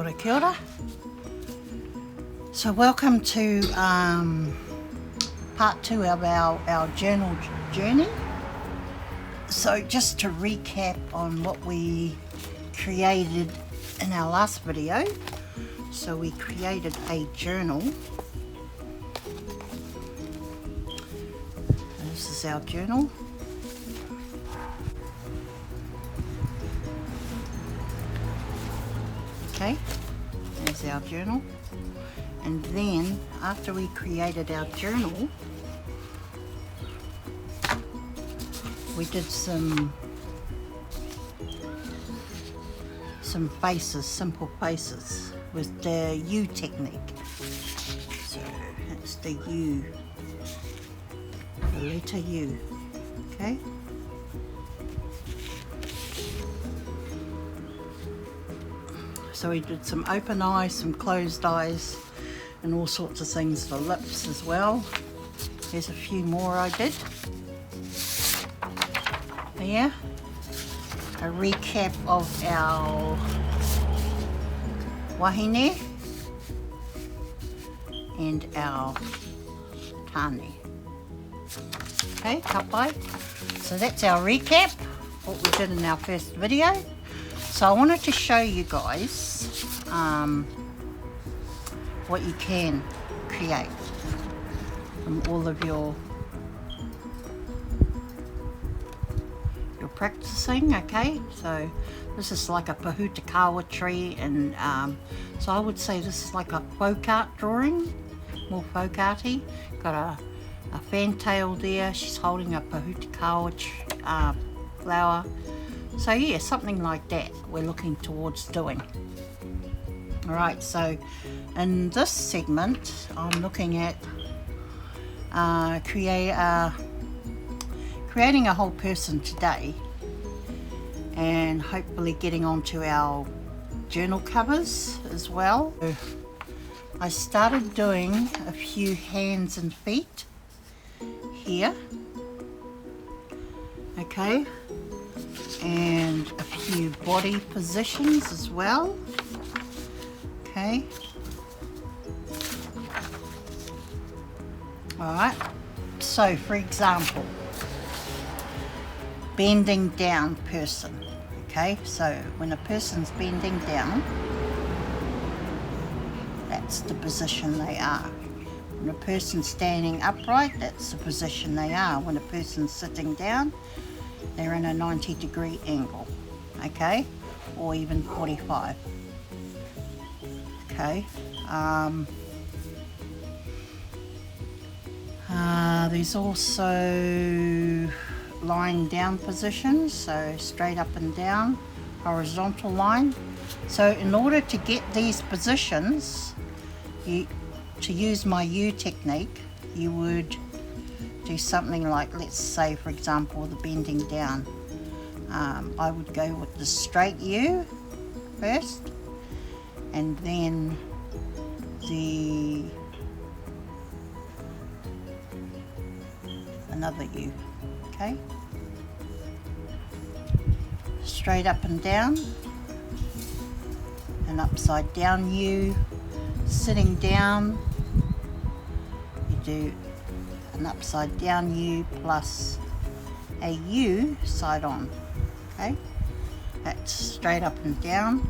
ora kia ora. So welcome to part 2 of our journal journey. So just to recap on what we created in our last video. So we created a journal. This is our journal. Okay, there's our journal. And then after we created our journal, we did some faces, simple faces with the U technique. So that's the U, the letter U, okay? So we did some open eyes, some closed eyes, and all sorts of things for lips as well. There's a few more I did. There, a recap of our wahine and our tane. Okay, kapai. So that's our recap, what we did in our first video. So I wanted to show you guys what you can create from all of your practicing. Okay, so this is like a pahutakawa tree, and so I would say this is like a folk art drawing, more folk arty. Got a fantail there, she's holding a pahutakawa flower. So yeah, something like that we're looking towards doing. Alright, so in this segment I'm looking at creating a whole person today, and hopefully getting onto our journal covers as well. I started doing a few hands and feet here, okay, and a few body positions as well, okay. Alright, so for example, bending down person, okay, so when a person's bending down, that's the position they are. When a person's standing upright, that's the position they are. When a person's sitting down, they're in a 90-degree angle, okay, or even 45. Okay, there's also lying down positions, so straight up and down, horizontal line. So in order to get these positions, to use my U technique, you would do something like, let's say for example the bending down, I would go with the straight U first, and then another U, okay, straight up and down, an upside down U, sitting down, you do an upside down U plus a U side on, okay, that's straight up and down.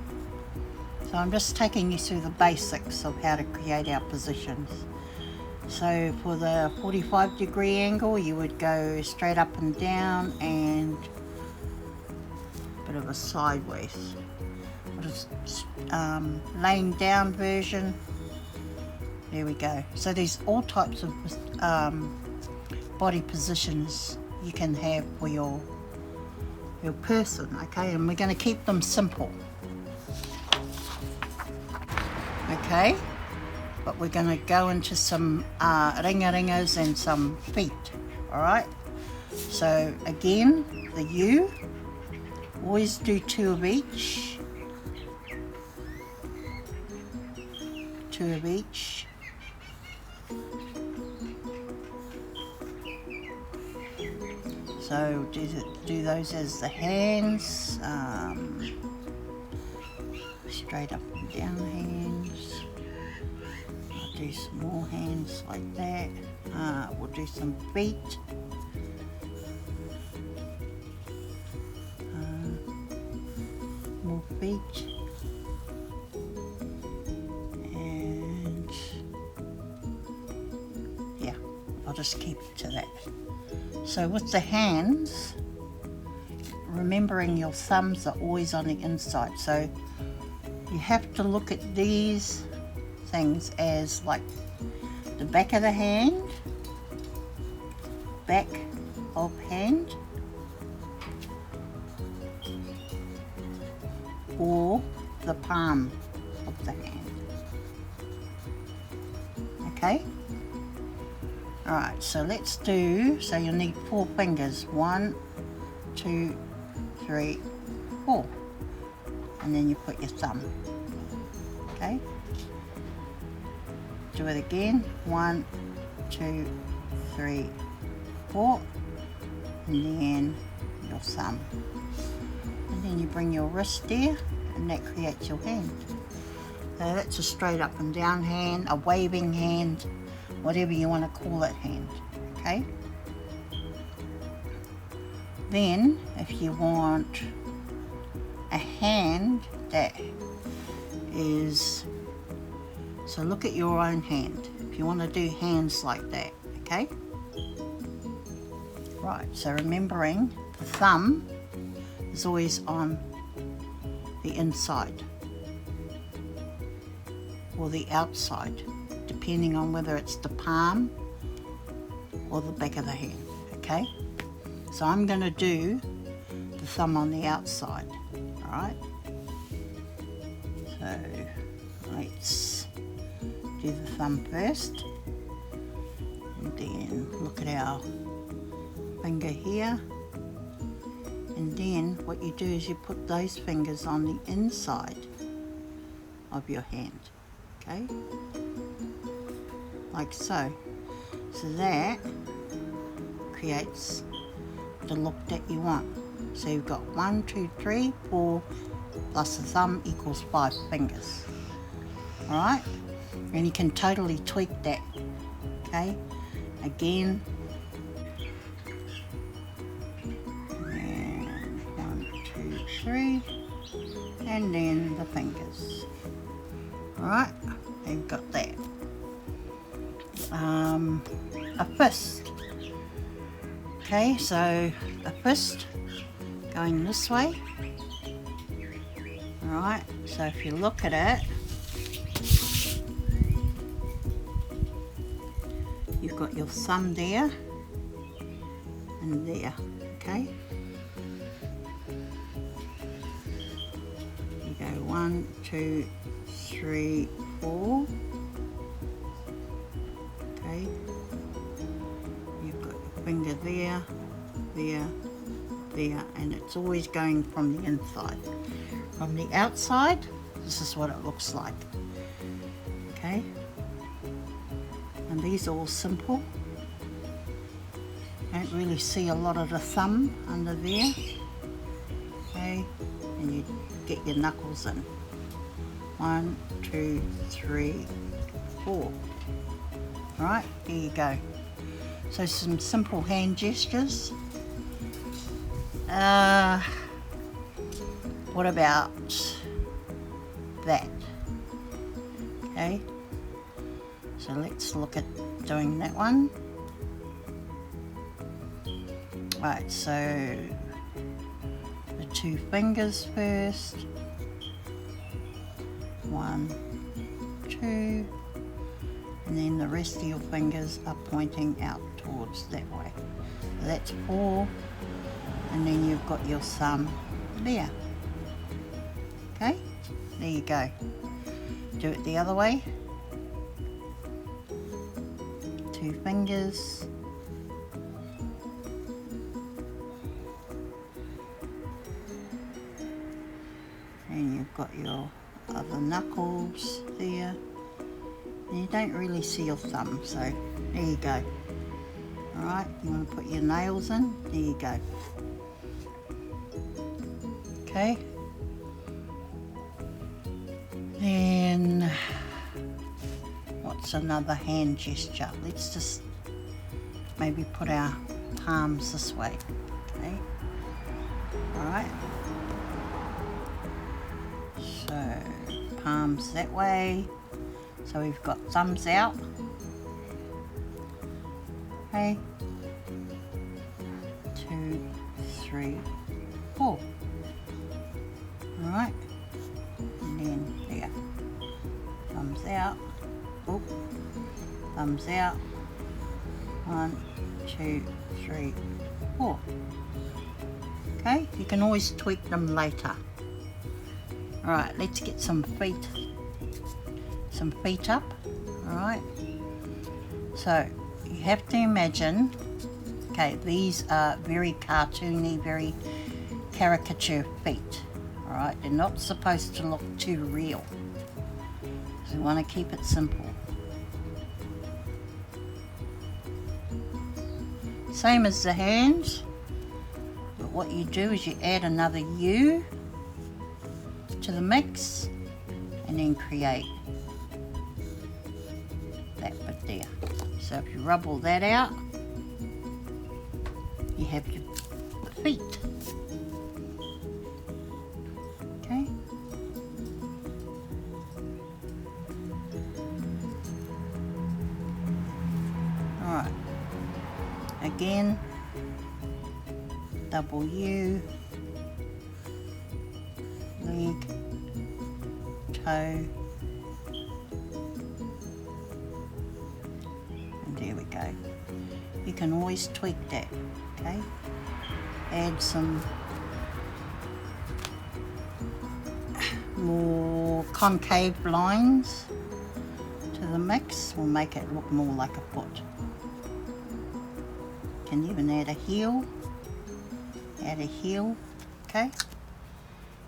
So I'm just taking you through the basics of how to create our positions. So for the 45-degree angle, you would go straight up and down and a bit of a sideways. Laying down version, there we go. So there's all types of body positions you can have for your person, okay, and we're going to keep them simple, okay, but we're going to go into some ringa-ringas and some feet. Alright, so again, the U, always do 2 of each, 2 of each. So do those as the hands, straight up and down hands. I'll do some more hands like that. We'll do some feet. More feet. And yeah, I'll just keep it to that. So with the hands, remembering your thumbs are always on the inside, so you have to look at these things as like the back of the hand, back of hand, or the palm of the hand. Okay? Alright, so let's do, so you'll need 4 fingers. 1, 2, 3, 4. And then you put your thumb. Okay? Do it again. 1, 2, 3, 4. And then your thumb. And then you bring your wrist there, and that creates your hand. So that's a straight up and down hand, a waving hand, whatever you want to call it hand. Okay? Then, if you want a hand that is, so look at your own hand. If you want to do hands like that, okay? Right, so remembering the thumb is always on the inside or the outside, depending on whether it's the palm or the back of the hand, okay? So I'm going to do the thumb on the outside, alright? So let's do the thumb first, and then look at our finger here, and then what you do is you put those fingers on the inside of your hand, okay? Like so. So that creates the look that you want. So you've got 1, 2, 3, 4 plus the thumb equals 5 fingers. Alright? And you can totally tweak that. Okay? Again. And 1, 2, 3. And then the fingers. Alright? You've got that. A fist. Okay, so a fist going this way. Alright, so if you look at it, you've got your thumb there and there, okay? You go 1, 2, 3, 4. Okay, you've got your finger there, there, there, and it's always going from the inside. From the outside, this is what it looks like. Okay, and these are all simple. Don't really see a lot of the thumb under there. Okay, and you get your knuckles in. 1, 2, 3, 4. Alright, there you go. So some simple hand gestures. What about that? Okay, so let's look at doing that one. Right, so the 2 fingers first. 1, 2. And then the rest of your fingers are pointing out towards that way. So that's 4, and then you've got your thumb there. Okay, there you go. Do it the other way. 2 fingers. And you've got your other knuckles there. And you don't really see your thumb, so there you go. Alright, you want to put your nails in, there you go. Okay. Then what's another hand gesture? Let's just maybe put our palms this way. Okay. Alright. So palms that way. So we've got thumbs out. Okay. 2, 3, 4. Alright. And then there. Thumbs out. Oh. Thumbs out. 1, 2, 3, 4. Okay, you can always tweak them later. Alright, let's get some feet up. Alright, so you have to imagine, okay, these are very cartoony, very caricature feet. Alright, they're not supposed to look too real, so you want to keep it simple. Same as the hands, but what you do is you add another U to the mix and then create that bit there. So if you rub all that out, you have your feet. Okay. Alright. Again, double U, leg, toe, and there we go. You can always tweak that, okay? Add some more concave lines to the mix, will make it look more like a foot. Can even add a heel, okay?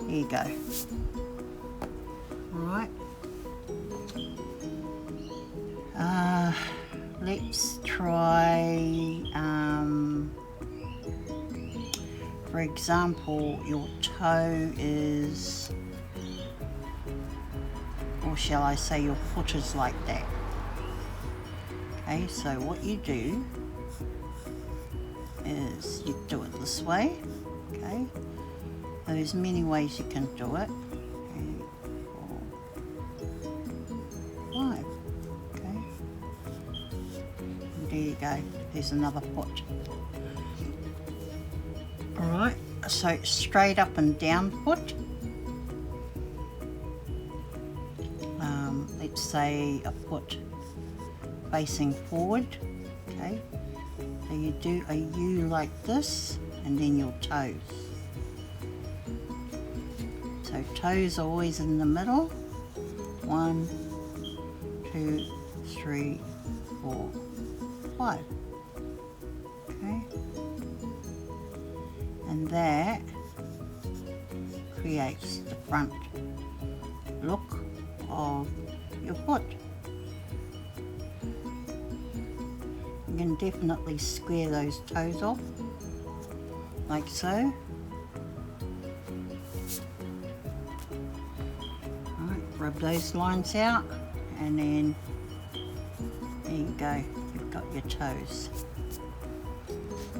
There you go. Alright. Let's try, for example, your toe is, or shall I say your foot is like that. Okay, so what you do is you do it this way, okay? There's many ways you can do it. 3, 4, 5, okay? And there you go, there's another foot. Alright, so straight up and down foot. Let's say a foot facing forward, okay? So you do a U like this, and then your toes. So toes are always in the middle. 1, 2, 3, 4, 5. Okay. And that creates the front look of your foot. You can definitely square those toes off, like so. Alright, rub those lines out, and then there you go, you've got your toes.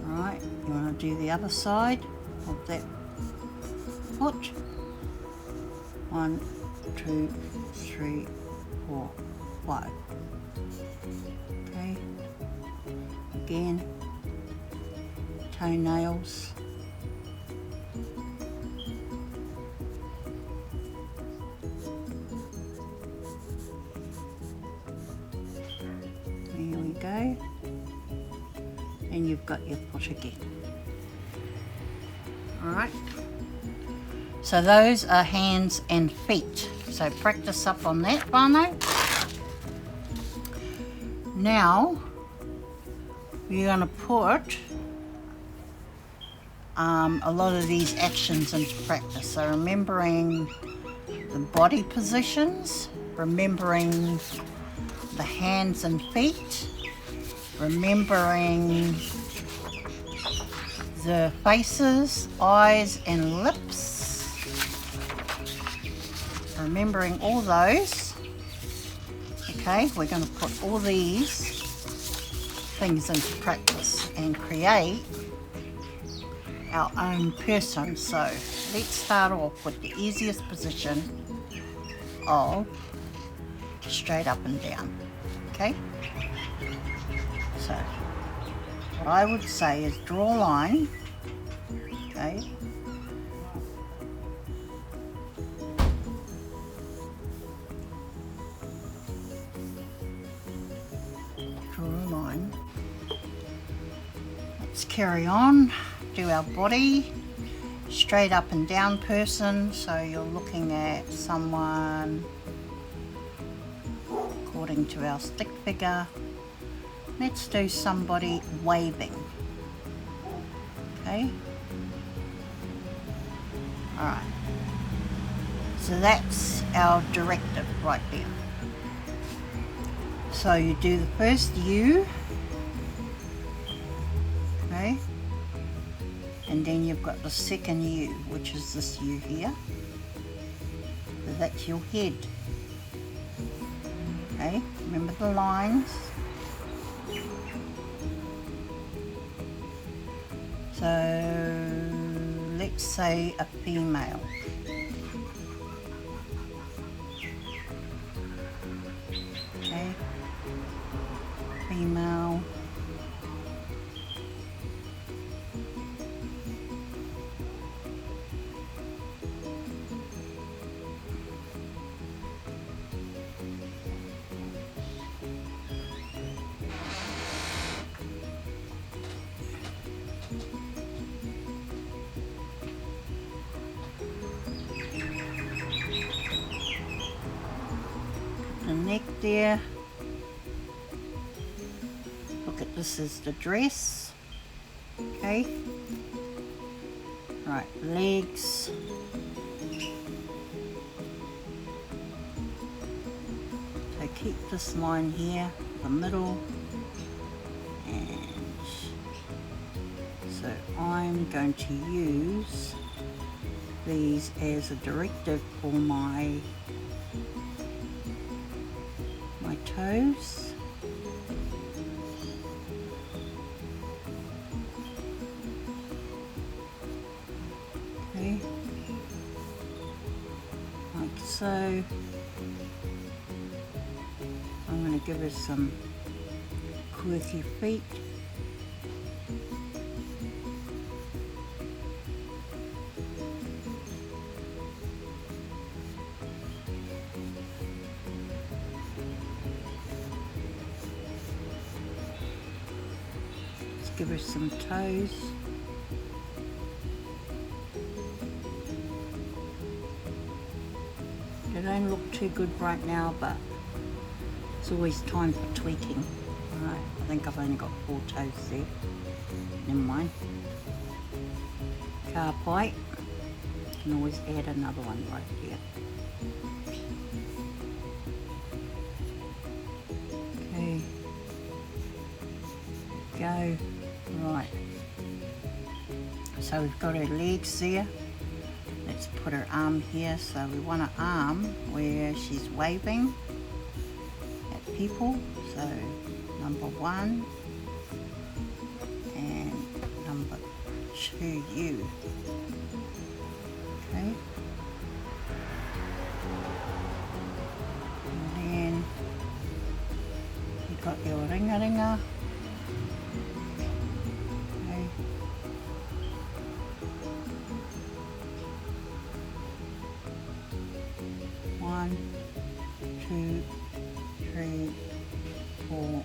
Alright, you want to do the other side of that foot. 1, 2, 3, 4, 5. Okay. Again, toenails. There we go. And you've got your foot again. Alright. So those are hands and feet. So practice up on that, whānau. Now, we're going to put a lot of these actions into practice. So remembering the body positions, remembering the hands and feet, remembering the faces, eyes and lips. remembering all those. Okay, we're going to put all these things into practice and create our own person. So let's start off with the easiest position of straight up and down. Okay, so what I would say is draw a line. Okay, draw a line. Let's carry on, do our body, straight up and down person, so you're looking at someone according to our stick figure. Let's do somebody waving. Okay, alright, so that's our directive right there. So you do the first U, okay, and then you've got the second U, which is this U here. So that's your head. Okay, remember the lines. So let's say a female. Okay, female. The neck there. Look at this is the dress. Okay. Right, legs. So keep this line here, the middle. And so I'm going to use these as a directive for my toes. Okay, like so. I'm going to give her some quirky feet. Give her some toes. They don't look too good right now, but it's always time for tweaking. Alright, I think I've only got 4 toes there. Never mind. Carb white. Can always add another one right here. Okay. Go. Right, so we've got her legs there. Let's put her arm here. So we want an arm where she's waving at people. So number 1 and number 2 U. Okay, and then you've got your ringa. One, 2, 3, 4.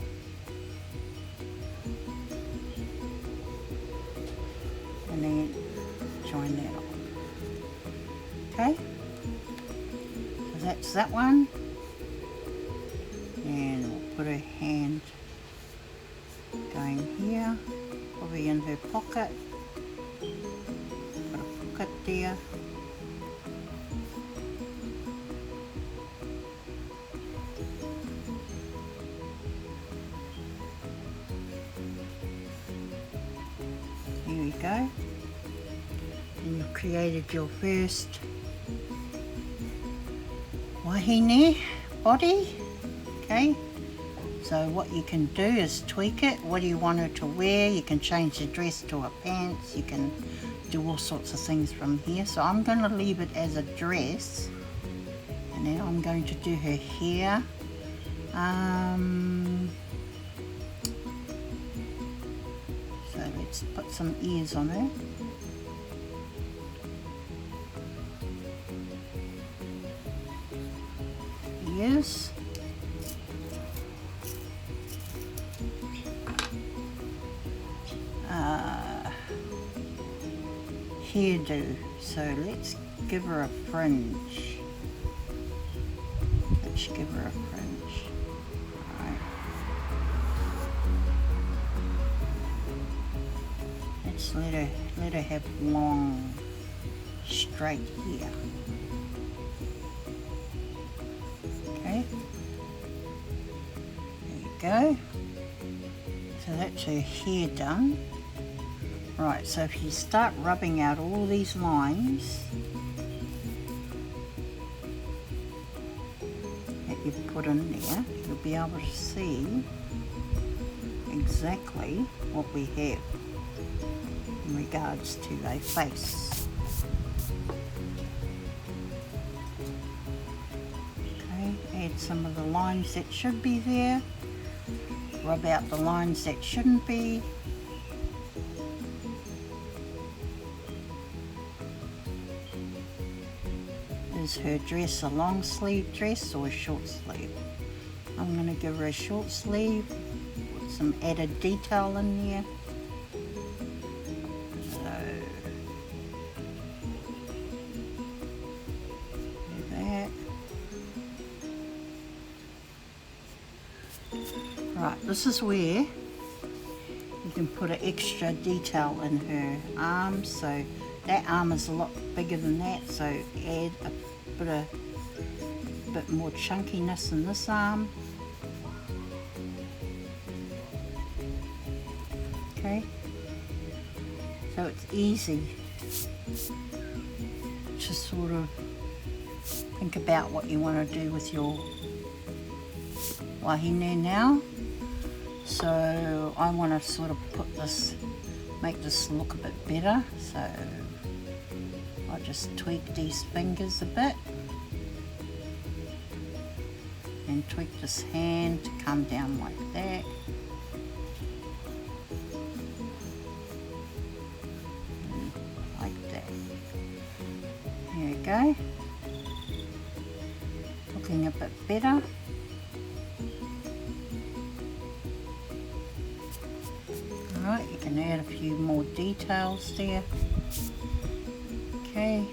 And then join that up. Okay? So that's that one. And we'll put her hand going here, probably in her pocket. Put a pocket there. Here we go. And you've created your first wahine body. Okay, so what you can do is tweak it. What do you want her to wear? You can change the dress to a pants. You can do all sorts of things from here. So I'm going to leave it as a dress, and then I'm going to do her hair. So let's put some ears on her. Ears. Hairdo. So let's give her a fringe. Let's give her a fringe. Right. Let's let her have long, straight hair. Okay. There you go. So that's her hair done. Right, so if you start rubbing out all these lines that you've put in there, you'll be able to see exactly what we have in regards to a face. Okay, add some of the lines that should be there, rub out the lines that shouldn't be. Is her dress a long sleeve dress or a short sleeve? I'm going to give her a short sleeve with some added detail in there. So do that. Right, this is where you can put an extra detail in her arms. So that arm is a lot bigger than that, so add a bit more chunkiness in this arm. Okay, so it's easy to sort of think about what you want to do with your wahine now. So I want to sort of make this look a bit better, so I'll just tweak these fingers a bit and tweak this hand to come down like that. And like that. There you go. Looking a bit better. Alright, you can add a few more details there. Okay.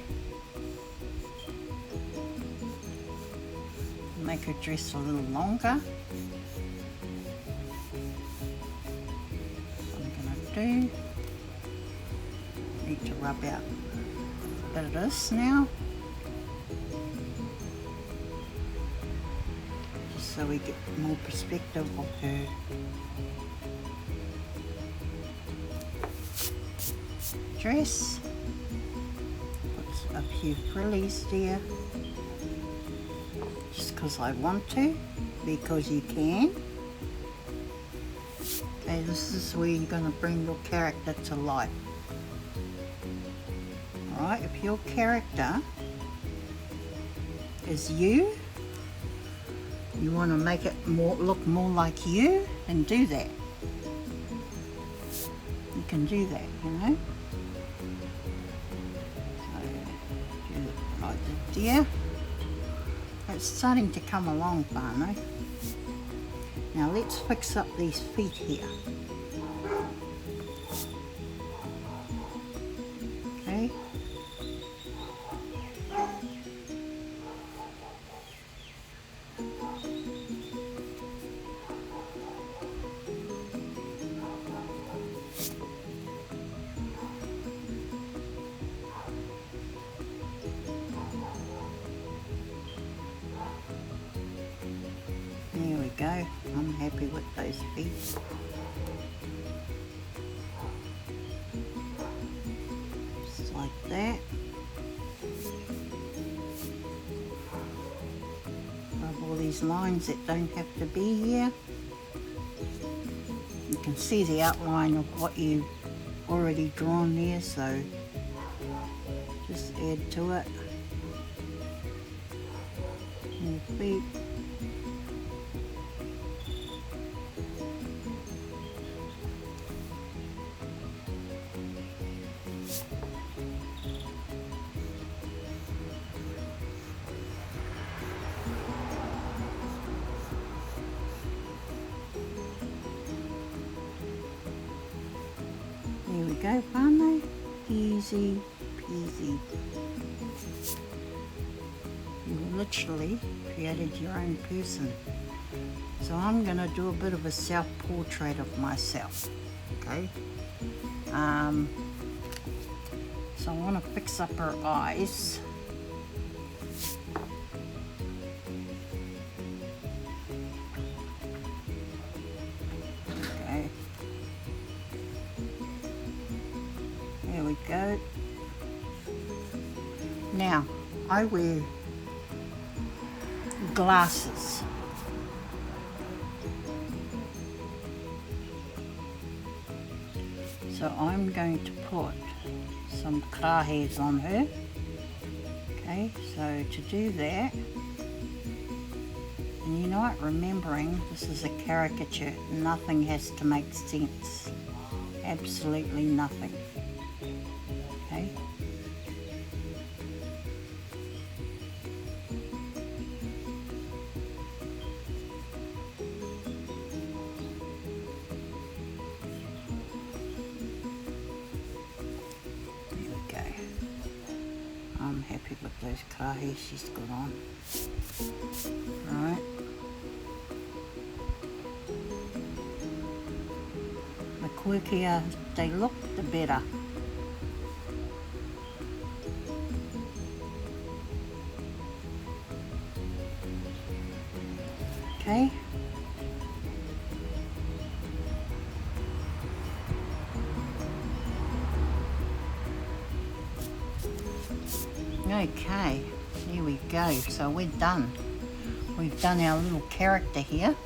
Make her dress a little longer. What I'm going to do, need to rub out a bit of this now, just so we get more perspective of her dress. Put a few frillies there, just because I want to, because you can. Okay, this is where you're going to bring your character to life. Alright, if your character is you want to make it look more like you, then do that. You can do that, you know. Like the deer. It's starting to come along, Barno. Now let's fix up these feet here. Okay. There we go. I'm happy with those feet. Just like that. these lines that don't have to be here. You can see the outline of what you've already drawn there, so just add to it. More feet. There we go, aren't they? Easy peasy. You literally created your own person. So I'm going to do a bit of a self-portrait of myself. Okay. So I want to fix up her eyes. Okay. There we go. Now, I wear glasses. So I'm going to put some crayons on her. Okay, so to do that, and you know what, remembering this is a caricature, nothing has to make sense. Absolutely nothing. Okay. I'm happy with those crayons she's got on. Right. The quirkier they look, the better. Okay. Okay, here we go. So we're done. We've done our little character here.